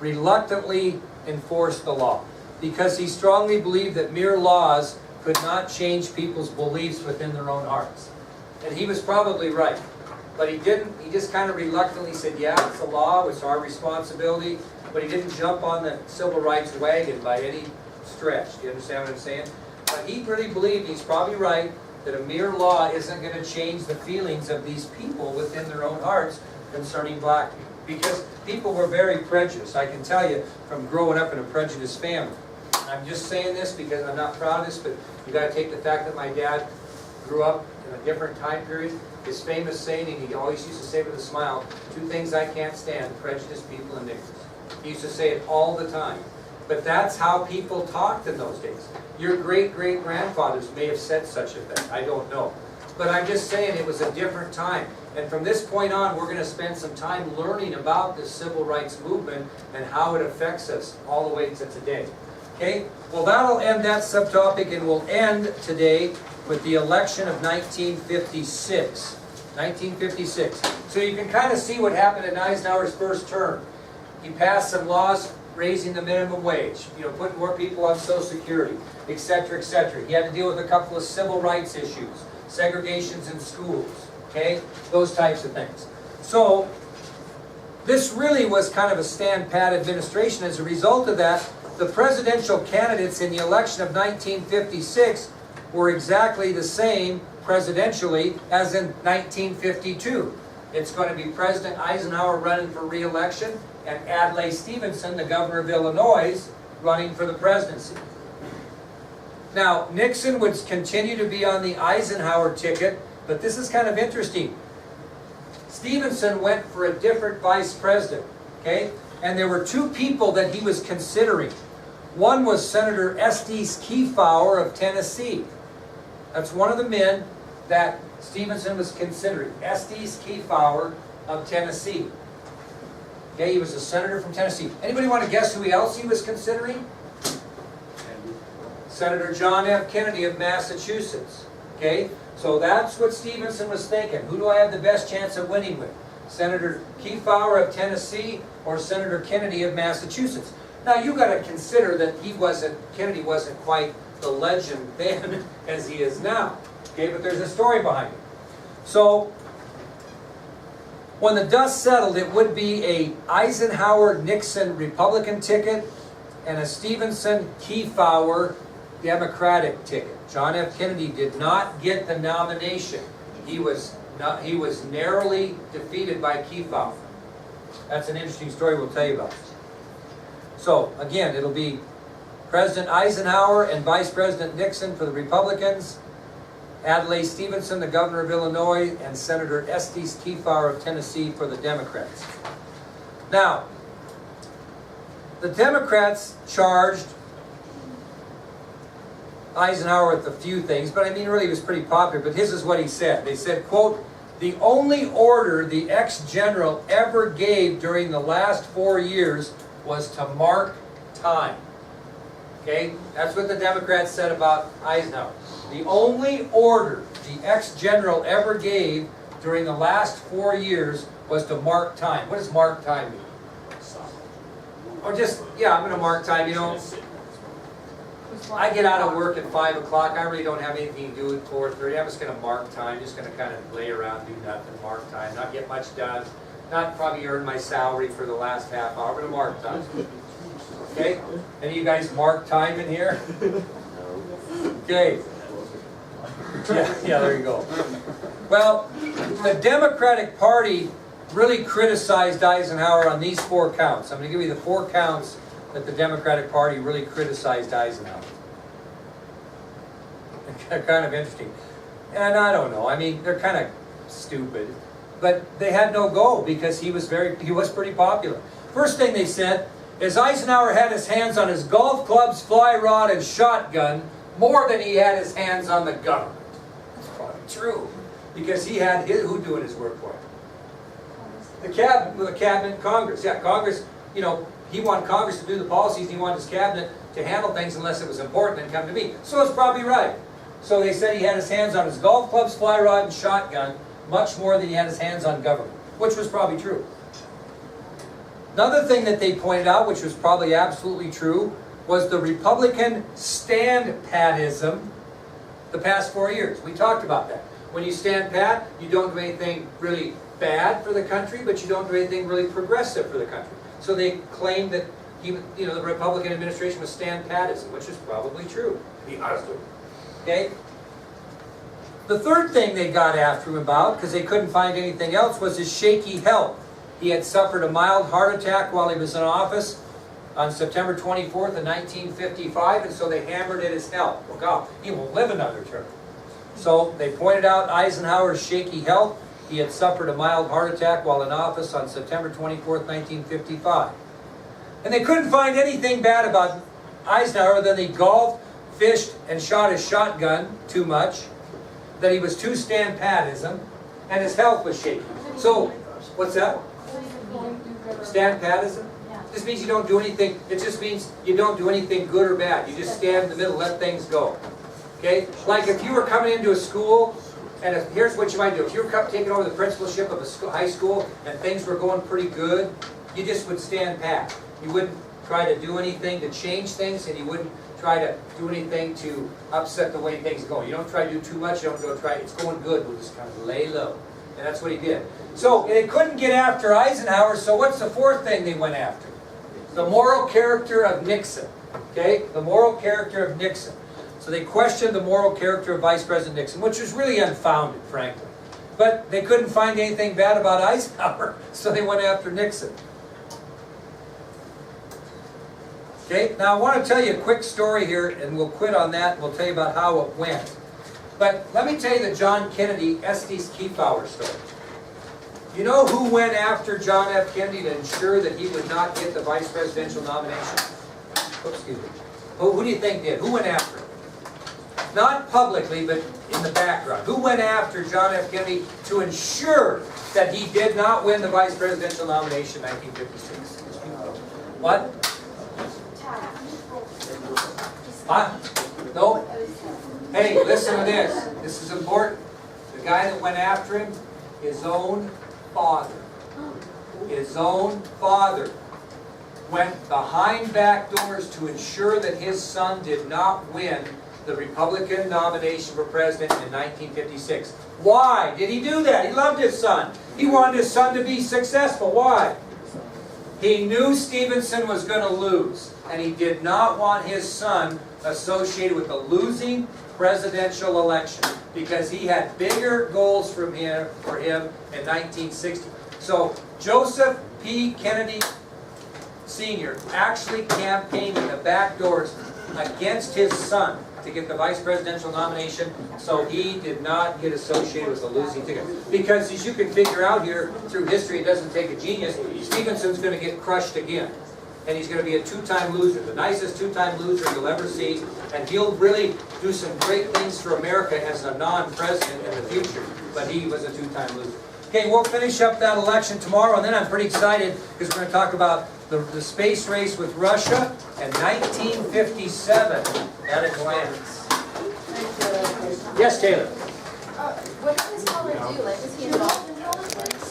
reluctantly enforced the law because he strongly believed that mere laws could not change people's beliefs within their own hearts. And he was probably right. But he didn't, he just kind of reluctantly said, yeah, it's a law, it's our responsibility, but he didn't jump on the civil rights wagon by any stretch. Do you understand what I'm saying? But he really believed, he's probably right, that a mere law isn't going to change the feelings of these people within their own hearts concerning black people. Because people were very prejudiced. I can tell you from growing up in a prejudiced family. I'm just saying this because I'm not proud of this, but you got to take the fact that my dad grew up in a different time period. His famous saying, and he always used to say with a smile, two things I can't stand, prejudiced people and niggers. He used to say it all the time. But that's how people talked in those days. Your great-great-grandfathers may have said such a thing. I don't know. But I'm just saying it was a different time. And from this point on, we're going to spend some time learning about the civil rights movement and how it affects us all the way to today. Okay? Well, that'll end that subtopic, and we'll end today with the election of 1956. 1956. So you can kind of see what happened in Eisenhower's first term. He passed some laws raising the minimum wage, putting more people on Social Security, etc., etc. He had to deal with a couple of civil rights issues, segregations in schools, okay? Those types of things. So, this really was kind of a stand-pat administration. As a result of that, the presidential candidates in the election of 1956 were exactly the same presidentially as in 1952. It's going to be President Eisenhower running for re-election and Adlai Stevenson, the governor of Illinois, running for the presidency. Now, Nixon would continue to be on the Eisenhower ticket, but this is kind of interesting. Stevenson went for a different vice president, okay? And there were two people that he was considering. One was Senator Estes Kefauver of Tennessee. That's one of the men that Stevenson was considering, Estes Kefauver of Tennessee. Okay, he was a senator from Tennessee. Anybody want to guess who else he was considering? Senator John F. Kennedy of Massachusetts. Okay, so that's what Stevenson was thinking. Who do I have the best chance of winning with? Senator Kefauver of Tennessee or Senator Kennedy of Massachusetts? Now you got to consider that Kennedy wasn't quite the legend then as he is now. Okay, but there's a story behind it. So, when the dust settled, it would be a Eisenhower-Nixon Republican ticket and a Stevenson-Kefauver Democratic ticket. John F. Kennedy did not get the nomination. He was narrowly defeated by Kefauver. That's an interesting story we'll tell you about. So, again, it'll be President Eisenhower and Vice President Nixon for the Republicans, Adlai Stevenson, the governor of Illinois, and Senator Estes Kefauver of Tennessee for the Democrats. Now, the Democrats charged Eisenhower with a few things, but I mean, really, he was pretty popular, but his is what he said. They said, quote, "The only order the ex-general ever gave during the last 4 years was to mark time." Okay, that's what the Democrats said about Eisenhower. The only order the ex-general ever gave during the last 4 years was to mark time. What does mark time mean? Or just, yeah, I'm going to mark time, I get out of work at 5 o'clock. I really don't have anything to do at 4:30. I'm just going to mark time. Just going to kind of lay around, do nothing, mark time, not get much done, not probably earn my salary for the last half hour. I'm going to mark time. Okay? Any of you guys mark time in here? Okay. Yeah, there you go. Well, the Democratic Party really criticized Eisenhower on these 4 counts. I'm going to give you the 4 counts that the Democratic Party really criticized Eisenhower. They're kind of interesting. And I don't know, I mean, they're kind of stupid. But they had no go because he was pretty popular. First thing they said is Eisenhower had his hands on his golf clubs, fly rod, and shotgun more than he had his hands on the government. That's probably true. Because he had who doing his work for him? The cabinet, Congress. Yeah, Congress, he wanted Congress to do the policies, he wanted his cabinet to handle things unless it was important and come to me. So it's probably right. So they said he had his hands on his golf clubs, fly rod, and shotgun much more than he had his hands on government, which was probably true. Another thing that they pointed out, which was probably absolutely true, was the Republican stand-patism the past 4 years. We talked about that. When you stand pat, you don't do anything really bad for the country, but you don't do anything really progressive for the country. So they claimed that the Republican administration was stand-patism, which is probably true, to be honest with you. Okay? The third thing they got after him about, because they couldn't find anything else, was his shaky health. He had suffered a mild heart attack while he was in office on September 24th of 1955, and so they hammered at his health. Well, God, he won't live another term. So they pointed out Eisenhower's shaky health. He had suffered a mild heart attack while in office on September 24th, 1955. And they couldn't find anything bad about Eisenhower than he golfed, fished, and shot his shotgun too much, that he was too stand-patism, and his health was shaky. So, what's that? Stand-patism? This means you don't do anything, it just means you don't do anything good or bad. You just stand in the middle, let things go. Okay? Like if you were coming into a school, and here's what you might do. If you were taking over the principalship of a high school and things were going pretty good, you just would stand pat. You wouldn't try to do anything to change things, and you wouldn't try to do anything to upset the way things go. You don't try to do too much, you don't go try, it's going good, we'll just kind of lay low. And that's what he did. So they couldn't get after Eisenhower, so what's the fourth thing they went after? The moral character of Nixon. Okay? The moral character of Nixon. So they questioned the moral character of Vice President Nixon, which was really unfounded, frankly. But they couldn't find anything bad about Eisenhower, so they went after Nixon. Okay, now I want to tell you a quick story here, and we'll quit on that, and we'll tell you about how it went. But let me tell you the John Kennedy, Estes Kefauver story. You know who went after John F. Kennedy to ensure that he would not get the vice presidential nomination? Oops, excuse me. Who do you think did? Who went after him? Not publicly, but in the background. Who went after John F. Kennedy to ensure that he did not win the vice presidential nomination in 1956? What? No? Hey, listen to this. This is important. The guy that went after him, his own father. His own father went behind back doors to ensure that his son did not win the Republican nomination for president in 1956. Why did he do that? He loved his son. He wanted his son to be successful. Why? He knew Stevenson was going to lose, and he did not want his son associated with the losing presidential election because he had bigger goals for him in 1960. So Joseph P. Kennedy Sr. actually campaigned in the back doors against his son to get the vice presidential nomination, so he did not get associated with the losing ticket. Because as you can figure out here, through history, it doesn't take a genius, Stevenson's going to get crushed again. And he's going to be a two-time loser, the nicest two-time loser you'll ever see, and he'll really do some great things for America as a non-president in the future, but he was a two-time loser. Okay, we'll finish up that election tomorrow, and then I'm pretty excited because we're going to talk about the space race with Russia and 1957 at a glance. Yes, Taylor? What does this fellow do? Like, is he involved in politics?